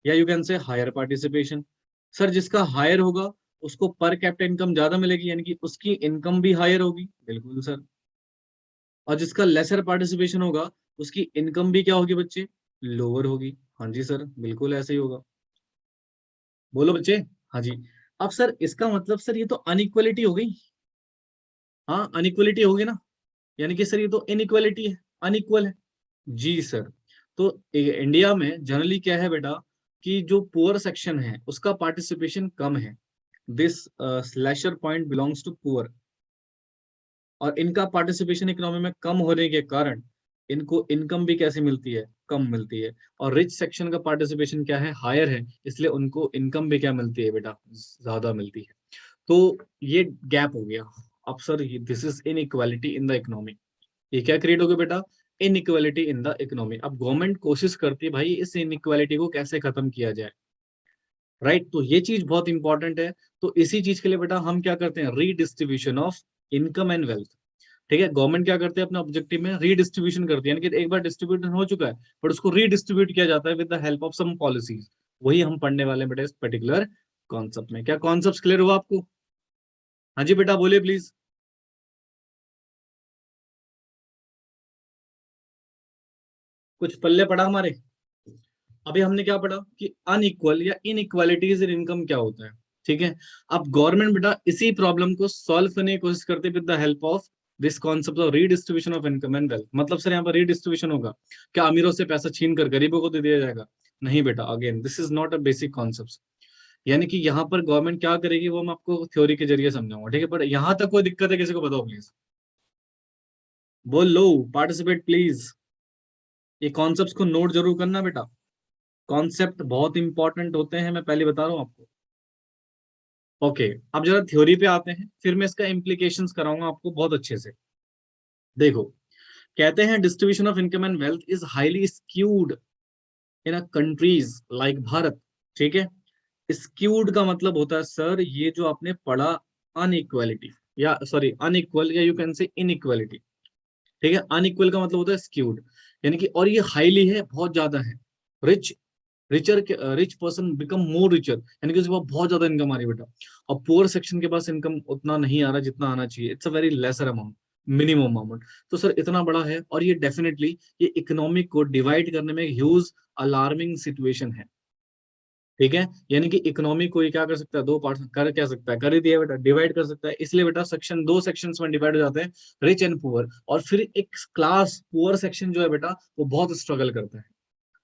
S1: या you can say higher participation. Sir जिसका हायर होगा उसको पर कैपिटा इनकम ज्यादा मिलेगी, यानी कि उसकी इनकम भी हायर होगी, बिल्कुल सर। और जिसका लेसर पार्टिसिपेशन होगा उसकी इनकम भी क्या होगी बच्चे, लोअर होगी। हाँ जी सर, बिल्कुल ऐसे ही होगा। बोलो बच्चे। हाँ जी। अब सर इसका मतलब सर ये तो अनइक्वलिटी हो गई। हाँ अनइक्वलिटी होगी ना, यानी कि सर ये तो इनइक्वलिटी है, अनइक्वल है। जी सर। तो इंडिया में जनरली क्या है बेटा, कि जो पुअर सेक्शन है उसका पार्टिसिपेशन कम है। This slasher point belongs to poor. और इनका पार्टिसिपेशन इकोनॉमी में कम होने के कारण इनको इनकम भी कैसे मिलती है, कम मिलती है। और रिच सेक्शन का पार्टिसिपेशन क्या है, हायर है, इसलिए उनको इनकम भी क्या मिलती है बेटा, ज्यादा मिलती है। तो ये गैप हो गया। अब sir this is inequality in the economy. ये क्या क्रिएट हो गया बेटा, इनइक्वालिटी इन द इकोनॉमी। अब गवर्नमेंट कोशिश करती है भाई इस इनइक्वालिटी को कैसे खत्म किया जाए, राइट। तो ये चीज बहुत इंपॉर्टेंट है। तो इसी चीज के लिए बेटा हम क्या करते हैं, redistribution of income and wealth. ठीक है, गवर्नमेंट क्या करते हैं अपने ऑब्जेक्टिव में रीडिस्ट्रीब्यूशन करती है, यानी कि एक बार डिस्ट्रीब्यूशन हो चुका है बट उसको रीडिस्ट्रीब्यूट किया जाता है with the help of some policies. वही हम पढ़ने वाले हैं बेटा इस पर्टिकुलर कॉन्सेप्ट में। क्या कॉन्सेप्ट क्लियर हुआ आपको? हाँ जी बेटा बोलिए प्लीज। कुछ पल्ले पड़ा हमारे? अभी हमने क्या पढ़ा कि अनइक्वल या इनइक्वालिटीज इन इनकम क्या होता है। ठीक है, अब गवर्नमेंट बेटा इसी प्रॉब्लम को सॉल्व करने की कोशिश करते हैं with the help of this concept of redistribution of income and wealth. मतलब सर यहाँ पर रीडिस्ट्रीब्यूशन होगा, क्या अमीरों से पैसा छीन कर गरीबों को दे दिया जाएगा? नहीं बेटा, again this is not a basic concept. यानी कि यहाँ पर गवर्नमेंट क्या करेगी वो मैं आपको थ्योरी के जरिए समझाऊंगा। ठीक है, पर यहाँ तक कोई दिक्कत है किसी को बताओ प्लीज, बोल लो, पार्टिसिपेट प्लीज। ये कॉन्सेप्ट को नोट जरूर करना बेटा, कॉन्सेप्ट बहुत इंपॉर्टेंट होते हैं, मैं पहले बता रहा हूँ आपको। ओके, अब जरा थ्योरी पे आते हैं, फिर मैं इसका इम्प्लीकेशंस कराऊंगा आपको बहुत अच्छे से। देखो, कहते हैं distribution of income and wealth is highly skewed in a countries like Bharat. ठीक है, स्क्यूड का मतलब होता है सर ये जो आपने पढ़ा, अनइक्वालिटी, या सॉरी अनइक्वल, या यू कैन से इनइक्वालिटी। ठीक है, अनइक्वल का मतलब होता है स्क्यूड, यानी कि और ये हाईली है, बहुत ज्यादा है। Rich richer rich person become more richer, यानी कि उसके पास बहुत ज्यादा इनकम आ रही है बेटा, और पुअर सेक्शन के पास इनकम उतना नहीं आ रहा जितना आना चाहिए। It's a very lesser amount, minimum amount. तो सर इतना बड़ा है, और ये डेफिनेटली ये इकोनॉमिक को डिवाइड करने में ह्यूज अलार्मिंग सिचुएशन है। ठीक है, यानी कि इकोनॉमी को ये क्या कर सकता है, दो पार्ट कर क्या सकता है, कर ही दिया बेटा, डिवाइड कर सकता है। इसलिए बेटा सेक्शन, दो सेक्शंस में डिवाइड हो जाते हैं, रिच एंड पुअर। और फिर एक क्लास पुअर सेक्शन जो है बेटा वो बहुत स्ट्रगल करता है।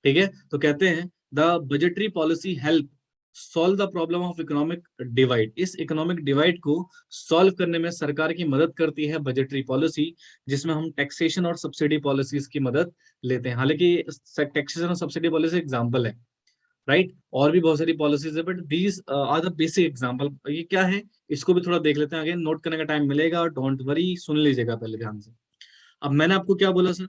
S1: ठीक है, तो कहते हैं the budgetary policy help solve the problem of economic divide. इस इकोनॉमिक डिवाइड को सॉल्व करने में सरकार की मदद करती है बजटरी पॉलिसी, जिसमें हम टैक्सेशन और सब्सिडी पॉलिसीज की मदद लेते हैं। हालांकि टैक्सेशन और सब्सिडी पॉलिसी एग्जाम्पल है, राइट, और भी बहुत सारी पॉलिसीज है, but these are the basic example. ये क्या है, इसको भी थोड़ा देख लेते हैं, अगेन नोट करने का टाइम मिलेगा, डोंट वरी, सुन लीजिएगा पहले ध्यान से। अब मैंने आपको क्या बोला सर,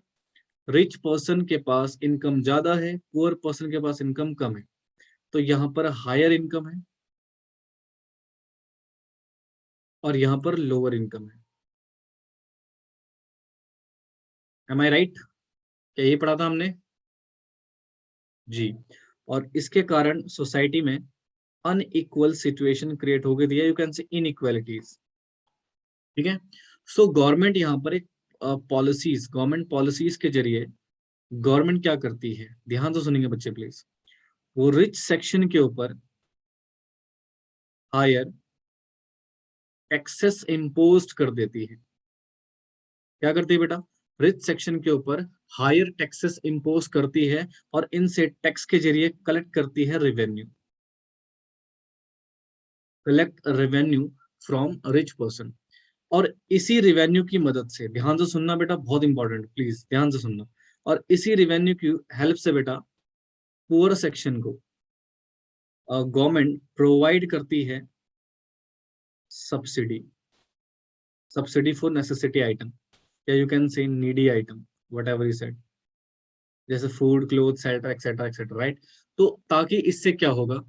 S1: रिच पर्सन के पास इनकम ज्यादा है, पुअर पर्सन के पास इनकम कम है, तो यहाँ पर हायर इनकम है और यहाँ पर लोअर इनकम है। एम आई राइट? क्या ये पढ़ा था हमने? जी। और इसके कारण सोसाइटी में अनइक्वल सिचुएशन क्रिएट हो गई है, यू कैन से इनइक्वालिटीज। ठीक है, सो गवर्नमेंट यहाँ पर एक पॉलिसीज, गवर्नमेंट पॉलिसीज के जरिए गवर्नमेंट क्या करती है, ध्यान से सुनेंगे बच्चे प्लीज। वो रिच सेक्शन के ऊपर हायर टैक्सेस इम्पोज कर देती है। क्या करती है बेटा, रिच सेक्शन के ऊपर हायर टैक्सेस इम्पोज करती है, और इनसे टैक्स के जरिए कलेक्ट करती है revenue, collect revenue from rich person. और इसी रेवेन्यू की मदद से, ध्यान से सुनना बेटा, बहुत इंपॉर्टेंट, प्लीज ध्यान से सुनना। और इसी रेवेन्यू की हेल्प से बेटा पुअर सेक्शन को गवर्नमेंट प्रोवाइड करती है subsidy, subsidy for necessity item, या you can say needy item, whatever you said, जैसे food, cloth, shelter etcetera etcetera, right. तो ताकि इससे क्या होगा,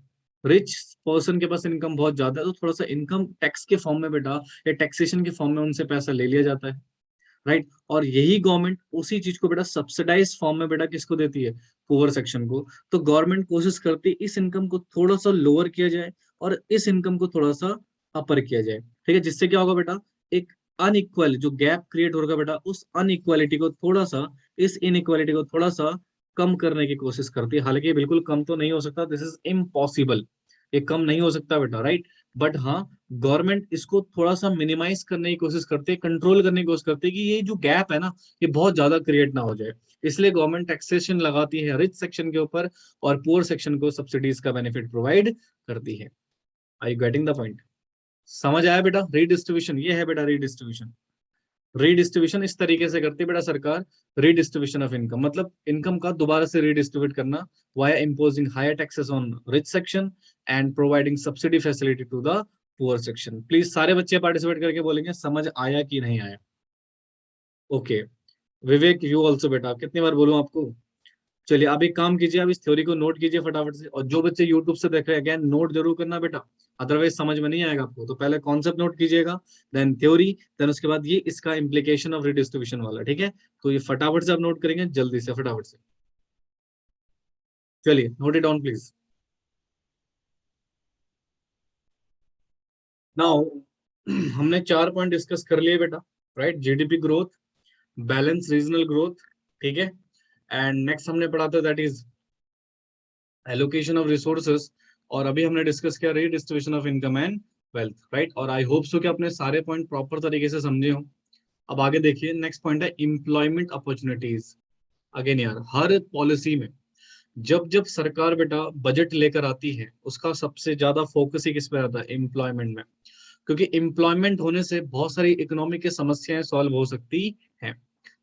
S1: रिच पर्सन के पास इनकम बहुत ज्यादा है, तो थोड़ा सा इनकम टैक्स के फॉर्म में बेटा, या टैक्सेशन के फॉर्म में उनसे पैसा ले लिया जाता है, राइट। और यही गवर्नमेंट उसी चीज को बेटा सब्सिडाइज फॉर्म में बेटा किसको देती है, पुअर सेक्शन को। तो गवर्नमेंट कोशिश करती है इस इनकम को थोड़ा सा लोअर किया जाए, और इस इनकम को थोड़ा सा अपर किया जाए। ठीक है, जिससे क्या होगा बेटा, एक अनइक्वल जो गैप क्रिएट होगा बेटा, उस अनइक्वालिटी को थोड़ा सा, इस इनइक्वालिटी को थोड़ा सा कम करने की कोशिश करती है। हालांकि ये बिल्कुल कम तो नहीं हो सकता, दिस इज इम्पॉसिबल, ये कम नहीं हो सकता बेटा, राइट। बट हाँ, गवर्नमेंट इसको थोड़ा सा मिनिमाइज करने की कोशिश करती है, कंट्रोल करने की कोशिश करती है कि ये जो गैप है ना, ये बहुत ज्यादा क्रिएट ना हो जाए। इसलिए गवर्नमेंट टैक्सेशन लगाती है रिच सेक्शन के ऊपर, और पुअर सेक्शन को सब्सिडीज का बेनिफिट प्रोवाइड करती है। आई यू गेटिंग द पॉइंट? समझ आया बेटा, रीडिस्ट्रीब्यूशन ये है बेटा, रीडिस्ट्रीब्यूशन। रीडिस्ट्रीब्यूशन इस तरीके से करती है बेटा सरकार, रीडिस्ट्रीब्यूशन ऑफ इनकम, मतलब इनकम का दोबारा से रीडिस्ट्रीब्यूट करना via imposing higher taxes on rich section and providing subsidy facility to the poor section. Please सारे बच्चे पार्टिसिपेट करके बोलेंगे समझ आया कि नहीं आया। ओके, विवेक यू ऑल्सो बेटा, कितनी बार बोलूं आपको। चलिए आप एक काम कीजिए, आप इस थ्योरी को नोट कीजिए फटाफट से, और जो बच्चे यूट्यूब से देख रहे हैं अगेन नोट जरूर करना बेटा, अदरवाइज समझ में नहीं आएगा आपको। तो पहले कॉन्सेप्ट नोट कीजिएगा, देन थ्योरी, देन उसके बाद ये इसका इम्प्लीकेशन ऑफ रिडिस्ट्रीब्यूशन वाला, ठीक है। तो ये फटाफट से आप नोट करेंगे, जल्दी से फटाफट से। चलिए note it down please. Now हमने 4 पॉइंट डिस्कस कर लिए बेटा, right. GDP growth, balance regional growth, ठीक है। एंड नेक्स्ट हमने पढ़ा था that is allocation of resources, और अभी हमने डिस्कस किया redistribution of income and wealth, right. और आई होप सो कि आपने सारे पॉइंट प्रॉपर तरीके से समझे हो। अब आगे देखिए, नेक्स्ट पॉइंट है एम्प्लॉयमेंट अपॉर्चुनिटीज। अगेन यार, हर पॉलिसी में जब जब सरकार बेटा बजट लेकर आती है, उसका सबसे ज्यादा फोकस ही किस पे रहता है, एम्प्लॉयमेंट में। क्योंकि एम्प्लॉयमेंट होने से बहुत सारी इकोनॉमिक की समस्याएं सॉल्व हो सकती हैं,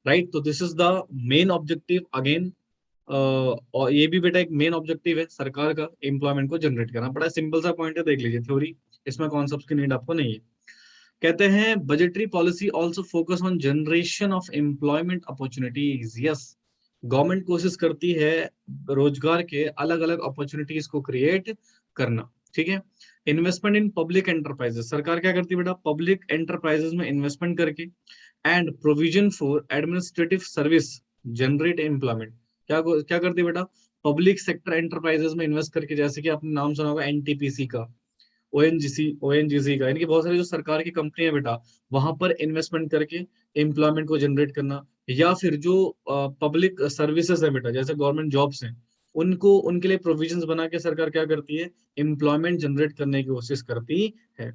S1: राइट। तो this is the main objective again. और ये भी बेटा एक मेन ऑब्जेक्टिव है सरकार का, एम्प्लॉयमेंट को जनरेट करना। बड़ा सिंपल सा पॉइंट है, देख लीजिए थ्योरी, इसमें कॉन्सेप्ट की नीड आपको नहीं है। कहते हैं budgetary policy also focus on generation of employment opportunities. Yes, government कोशिश करती है रोजगार के अलग अलग अपॉर्चुनिटीज को क्रिएट करना, ठीक है। इन्वेस्टमेंट इन पब्लिक एंटरप्राइजेस, सरकार क्या करती है बेटा, पब्लिक एंटरप्राइजेस में इन्वेस्टमेंट करके, and provision for administrative service generate employment. क्या करती है बेटा, पब्लिक सेक्टर एंटरप्राइजेस में इन्वेस्ट करके, जैसे कि आपने नाम सुना होगा एनटीपीसी का, ओएनजीसी का, यानी कि बहुत सारी जो सरकार की कंपनी है बेटा, वहां पर इन्वेस्टमेंट करके एम्प्लॉयमेंट को जनरेट करना। या फिर जो पब्लिक सर्विसेज है बेटा, जैसे गवर्नमेंट जॉब्स हैं, उनको उनके लिए प्रोविजंस बना के सरकार क्या करती है, एम्प्लॉयमेंट जनरेट करने की कोशिश करती है।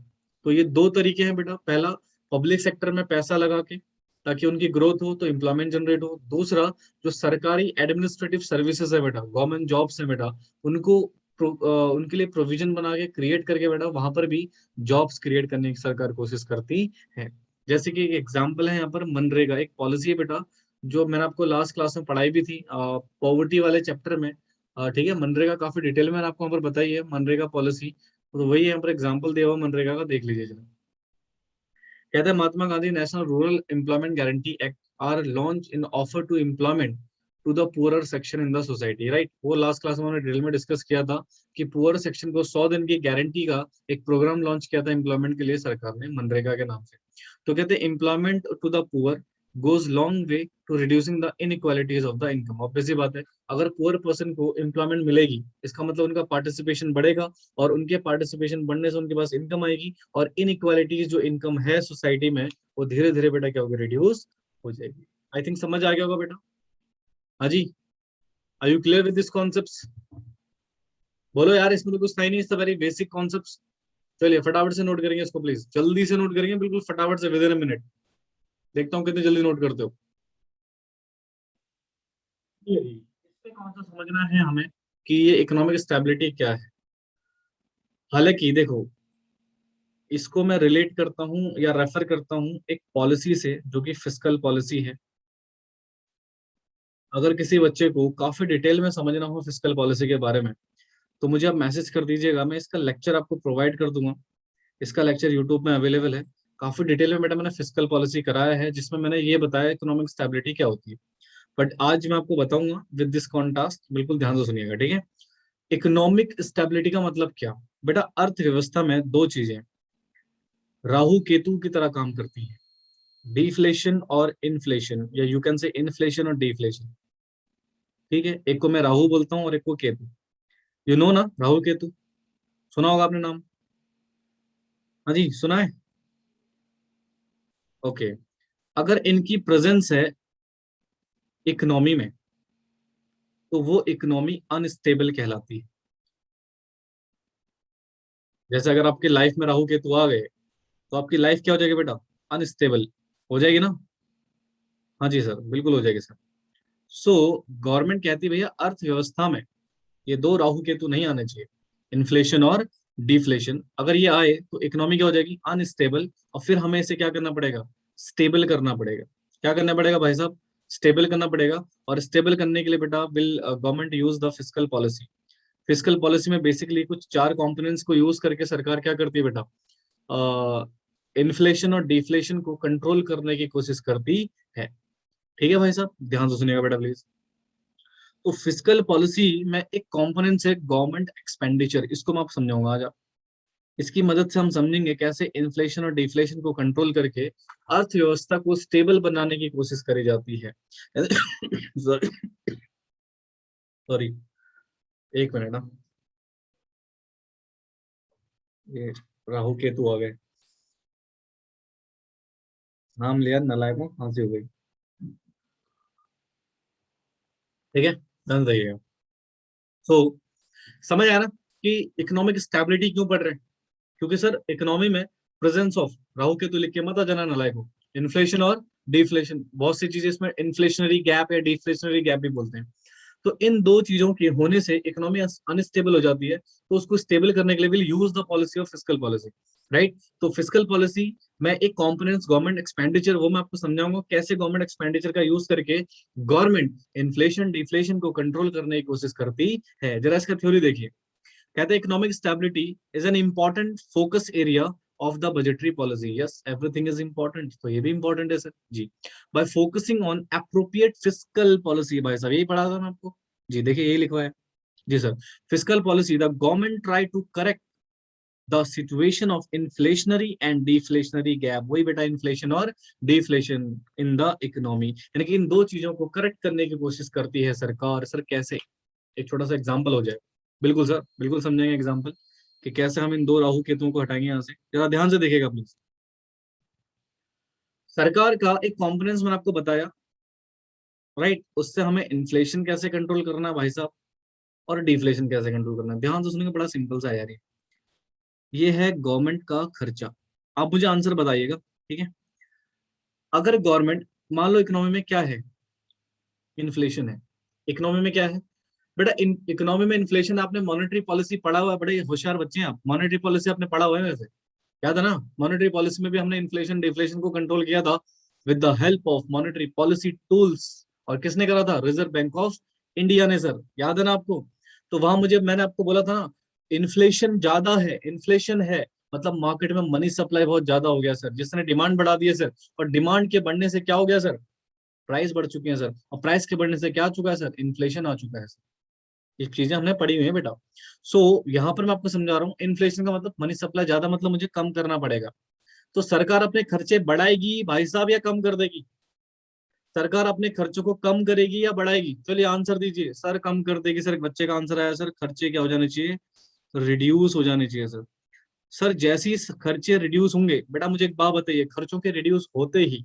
S1: तो ये दो तरीके हैं बेटा, पहला पब्लिक सेक्टर में पैसा लगा के ताकि उनकी ग्रोथ हो तो एम्प्लॉयमेंट जनरेट हो। दूसरा, जो सरकारी एडमिनिस्ट्रेटिव सर्विसेज है बेटा, गवर्नमेंट जॉब्स है बेटा, उनको उनके लिए प्रोविजन बना के क्रिएट करके बेटा वहां पर भी जॉब्स क्रिएट करने की सरकार कोशिश करती है। जैसे कि एक एग्जांपल है यहाँ पर मनरेगा, एक पॉलिसी है बेटा, जो मैंने आपको लास्ट क्लास में पढ़ाई भी थी पॉवर्टी वाले चैप्टर में, ठीक है। मनरेगा काफी डिटेल में मैंने आपको वहाँ पर बताई है, मनरेगा पॉलिसी। तो वही यहाँ पर एग्जाम्पल दिया हुआ मनरेगा का, देख लीजिए जरा। कहता है Mahatma Gandhi national rural employment guarantee act are launch in offer to employment to the poor section in the society, right. वो लास्ट क्लास में हमने डिटेल में डिस्कस किया था कि पुअर सेक्शन को 100 दिन की गारंटी का एक प्रोग्राम लॉन्च किया था एम्प्लॉयमेंट के लिए सरकार ने, मनरेगा के नाम से। तो कहते हैं employment to the poor goes long way to reducing the inequalities of the income. Obviously बात है, अगर पुअर पर्सन को एम्प्लॉयमेंट मिलेगी, इसका मतलब उनका पार्टिसिपेशन बढ़ेगा, और उनके पार्टिसिपेशन बढ़ने से उनके पास इनकम आएगी, और इनइक्वालिटीज जो इनकम है सोसाइटी में, वो धीरे धीरे बेटा क्या होगी, रिड्यूस हो जाएगी। आई थिंक समझ आ गया होगा बेटा। हाँ जी, are you clear with this concepts. बोलो यार, इसमें तो कुछ था ही नहीं, वेरी बेसिक कॉन्सेप्ट्स। चलिए फटाफट से नोट करेंगे इसको, प्लीज जल्दी से नोट करेंगे, बिल्कुल फटाफट से, विद इन अ मिनट। देखता हूँ कितनी जल्दी नोट करते हो। इससे कौन सा समझना है हमें कि ये इकोनॉमिक स्टेबिलिटी क्या है। हालांकि देखो, इसको मैं रिलेट करता हूँ या रेफर करता हूँ एक पॉलिसी से, जो कि फिस्कल पॉलिसी है। अगर किसी बच्चे को काफी डिटेल में समझना हो फिस्कल पॉलिसी के बारे में, तो मुझे आप मैसेज कर दीजिएगा, मैं इसका लेक्चर आपको प्रोवाइड कर दूंगा। इसका लेक्चर यूट्यूब में अवेलेबल है। काफी डिटेल में बेटा मैंने फिस्कल पॉलिसी कराया है, जिसमें मैंने ये बताया इकोनॉमिक स्टेबिलिटी क्या होती है। बट आज मैं आपको बताऊंगा विद दिस कॉन्टास्ट, बिल्कुल ध्यान से सुनिएगा, ठीक है। इकोनॉमिक स्टेबिलिटी का मतलब क्या बेटा, अर्थव्यवस्था में दो चीजें राहु केतु की तरह काम करती हैं, डिफ्लेशन और इन्फ्लेशन, या यू कैन से इन्फ्लेशन और डिफ्लेशन, ठीक है। एक को मैं राहु बोलता हूँ और एक को केतु। यू नो ना राहु केतु, सुना होगा आपने नाम। हाँ जी, सुना है। ओके, अगर इनकी प्रेजेंस है इकोनॉमी में, तो वो इकोनॉमी अनस्टेबल कहलाती है। जैसे अगर आपकी लाइफ में राहु केतु आ गए, तो आपकी लाइफ क्या हो जाएगी बेटा, अनस्टेबल हो जाएगी ना। हाँ जी सर, बिल्कुल हो जाएगी सर। सो गवर्नमेंट कहती है भैया अर्थव्यवस्था में ये दो राहु केतु नहीं आने चाहिए, इन्फ्लेशन और डिफ्लेशन। अगर ये आए तो इकोनॉमी क्या हो जाएगी, अनस्टेबल, और फिर हमें इसे क्या करना पड़ेगा, स्टेबल करना पड़ेगा। क्या करना पड़ेगा भाई साहब? स्टेबल करना पड़ेगा। और स्टेबल करने के लिए बेटा will government use the fiscal policy. Fiscal policy में बेसिकली कुछ चार कंपोनेंट्स को यूज करके सरकार क्या करती है बेटा? इन्फ्लेशन और डिफ्लेशन को कंट्रोल करने की कोशिश करती है। ठीक है भाई साहब, ध्यान से सुनिएगा बेटा प्लीज। तो फिस्कल पॉलिसी में एक कंपोनेंट है गवर्नमेंट एक्सपेंडिचर, इसको मैं आप समझाऊंगा आज। इसकी मदद से हम समझेंगे कैसे इन्फ्लेशन और डिफ्लेशन को कंट्रोल करके अर्थव्यवस्था को स्टेबल बनाने की कोशिश करी जाती है। सॉरी, एक मिनट ना, ये राहु केतु आ गए, नाम लिया नलायक को, फांसी हो गई। ठीक है, ध्यान रहिएगा। तो समझ आया ना कि इकोनॉमिक स्टेबिलिटी क्यों बढ़ रहा है? क्योंकि सर इकोनॉमी में प्रेजेंस ऑफ, राहु केतु लिख के मत आ जाना नालायक हो, इन्फ्लेशन और डिफ्लेशन, बहुत सी चीजें इसमें इन्फ्लेशनरी गैप या डिफ्लेशनरी गैप भी बोलते हैं। तो इन दो चीजों के होने से इकोनॉमी अनस्टेबल हो जाती है। तो उसको स्टेबल करने के लिए will use the policy of fiscal policy, right. तो फिस्कल पॉलिसी में एक कंपोनेंट्स गवर्नमेंट एक्सपेंडिचर, वो मैं आपको समझाऊंगा कैसे गवर्नमेंट एक्सपेंडिचर का यूज करके गवर्नमेंट इन्फ्लेशन डिफ्लेशन को कंट्रोल करने की कोशिश करती है। जरा इसका थ्योरी देखिए। कहते हैं economic stability is an important focus area of the budgetary policy. Yes, everything is important, तो ये भी इंपॉर्टेंट है sir ji. By focusing on appropriate fiscal policy, भाई साहब यही पढ़ा था मैं आपको जी, देखिए यही लिखवा है जी sir. Fiscal policy, the government try to correct the situation of inflationary and deflationary gap, वही बेटा इन्फ्लेशन और डिफ्लेशन इन द इकोनॉमी, यानी कि इन दो चीजों को करेक्ट करने की कोशिश करती है सरकार। सर कैसे? एक छोटा सा एग्जांपल हो जाए। बिल्कुल सर, बिल्कुल समझेंगे एग्जांपल कि कैसे हम इन दो राहु केतुओं को हटाएंगे यहाँ से। जरा ध्यान से देखिएगा प्लीज। सरकार का एक कॉम्पोनेंस मैंने आपको बताया, राइट, उससे हमें इन्फ्लेशन कैसे कंट्रोल करना है भाई साहब, और डिफ्लेशन कैसे कंट्रोल करना है। ध्यान से सुनिएगा, बड़ा सिंपल सा है यार ये है गवर्नमेंट का खर्चा। आप मुझे आंसर बताइएगा, ठीक है। अगर गवर्नमेंट, मान लो इकोनॉमी में क्या है? इन्फ्लेशन है। इकोनॉमी में क्या है बेटा? इकोनॉमी में इन्फ्लेशन। आपने मॉनेटरी पॉलिसी पढ़ा हुआ है, बड़े होशियार बच्चे हैं आप, मॉनेटरी पॉलिसी आपने पढ़ा हुआ है वैसे, याद है ना? मॉनेटरी पॉलिसी में भी हमने इन्फ्लेशन डिफ्लेशन को कंट्रोल किया था with the help of monetary policy tools. और किसने करा था? रिजर्व बैंक ऑफ इंडिया ने सर, याद है ना आपको? तो वहां मुझे, मैंने आपको बोला था ना, इन्फ्लेशन ज्यादा है, इन्फ्लेशन है मतलब मार्केट में मनी सप्लाई बहुत ज्यादा हो गया सर, जिसने डिमांड बढ़ा दी है सर। और डिमांड के बढ़ने से क्या हो गया सर? प्राइस बढ़ चुके हैं सर। और प्राइस के बढ़ने से क्या आ चुका है सर? इन्फ्लेशन आ चुका है सर। ये चीजें हमने पढ़ी हुई है बेटा। सो यहाँ पर मैं आपको समझा रहा हूँ, इन्फ्लेशन का मतलब मनी सप्लाई ज्यादा, मतलब मुझे कम करना पड़ेगा। तो सरकार अपने खर्चे बढ़ाएगी भाई साहब या कम कर देगी? सरकार अपने खर्चों को कम करेगी या बढ़ाएगी? चलिए आंसर दीजिए। सर कम कर देगी सर, एक बच्चे का आंसर आया सर, खर्चे क्या हो जाने चाहिए? रिड्यूस हो जाने चाहिए सर। सर जैसे ही खर्चे रिड्यूस होंगे, बेटा मुझे एक बात बताइए, खर्चों के रिड्यूस होते ही,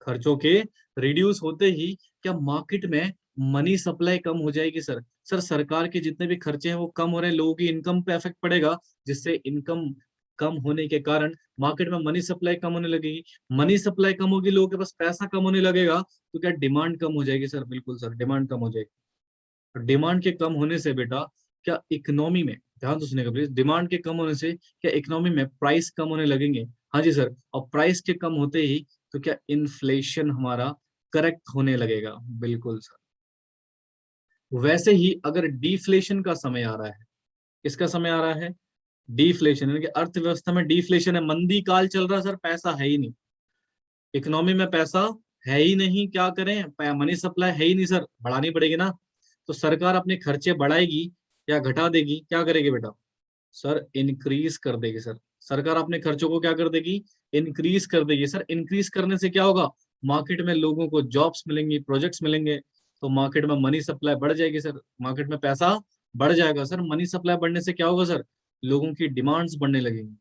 S1: खर्चों के रिड्यूस होते ही क्या मार्केट में मनी सप्लाई कम हो जाएगी सर? सर सरकार के जितने भी खर्चे हैं वो कम हो रहे हैं, लोगों की इनकम पे इफेक्ट पड़ेगा, जिससे इनकम कम होने के कारण मार्केट में मनी सप्लाई कम होने लगेगी। मनी सप्लाई कम होगी, लोगों के पास पैसा कम होने लगेगा, तो क्या डिमांड कम हो जाएगी सर? बिल्कुल सर, डिमांड कम हो जाएगी। और डिमांड के कम होने से बेटा क्या इकोनॉमी में, ध्यान से सुनिएगा प्लीज, डिमांड के कम होने से क्या इकोनॉमी में प्राइस कम होने लगेंगे? हाँ जी सर। और प्राइस के कम होते ही तो क्या इन्फ्लेशन हमारा करेक्ट होने लगेगा? बिल्कुल सर। वैसे ही अगर डिफ्लेशन का समय आ रहा है, किसका समय आ रहा है? डिफ्लेशन, यानी कि अर्थव्यवस्था में डिफ्लेशन है, मंदी काल चल रहा है सर, पैसा है ही नहीं, इकोनॉमी में पैसा है ही नहीं, क्या करें? मनी सप्लाई है ही नहीं सर, बढ़ानी पड़ेगी ना। तो सरकार अपने खर्चे बढ़ाएगी या घटा देगी? क्या करेगी बेटा? सर इंक्रीज कर देगी सर। सरकार अपने खर्चों को क्या कर देगी? इंक्रीज कर देगी सर। इंक्रीज करने से क्या होगा? मार्केट में लोगों को जॉब्स मिलेंगी, प्रोजेक्ट्स मिलेंगे, तो मार्केट में मनी सप्लाई बढ़ जाएगी सर, मार्केट में पैसा बढ़ जाएगा सर। मनी सप्लाई बढ़ने से क्या होगा सर? लोगों की डिमांड्स बढ़ने लगेंगी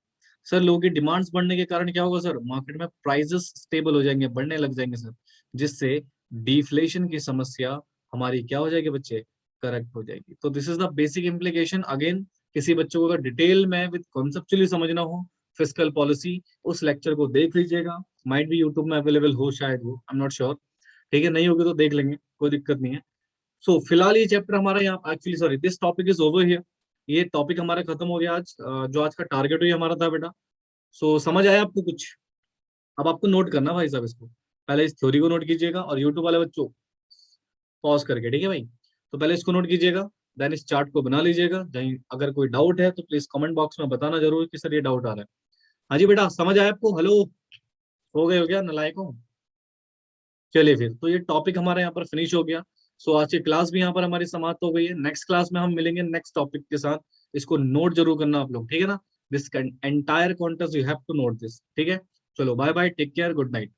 S1: सर। लोगों की डिमांड्स बढ़ने के कारण क्या होगा सर? मार्केट में प्राइसेस स्टेबल हो जाएंगे, बढ़ने लग जाएंगे सर, जिससे डिफ्लेशन की समस्या हमारी क्या हो जाएगी बच्चे? करेक्ट हो जाएगी। तो this is the basic implication. Again, किसी बच्चों को अगर डिटेल में विद कॉन्सेप्चुअली समझना हो फिस्कल पॉलिसी, उस लेक्चर को देख लीजिएगा। माइट भी यूट्यूब में अवेलेबल हो शायद, वो आई एम नॉट श्योर। ठीक है, नहीं होगी तो देख लेंगे, कोई दिक्कत नहीं है। सो फिलहाल ये चैप्टर हमारा यहाँ, actually sorry, this topic is over here. ये टॉपिक हमारा खत्म हो गया आज। जो आज का टारगेट हुई हमारा था बेटा। सो समझ आया आपको कुछ? अब आपको नोट करना भाई साहब इसको, पहले इस थ्योरी को नोट कीजिएगा, और यूट्यूब वाले बच्चों पॉज करके, ठीक है भाई। तो पहले इसको नोट कीजिएगा, देन इस चार्ट को बना लीजिएगा। देन अगर कोई डाउट है तो प्लीज कमेंट बॉक्स में बताना जरूर कि सर ये डाउट आ रहा है। हाँ जी बेटा, समझ आया आपको? हेलो, हो गए हो क्या नलायकों? चलिए फिर, तो ये टॉपिक हमारा यहाँ पर फिनिश हो गया। सो आज की क्लास भी यहाँ पर हमारी समाप्त हो गई है। नेक्स्ट क्लास में हम मिलेंगे नेक्स्ट टॉपिक के साथ। इसको नोट जरूर करना आप लोग, ठीक है ना? This entire contest you have to note this, ठीक है? चलो bye bye, take care, good night.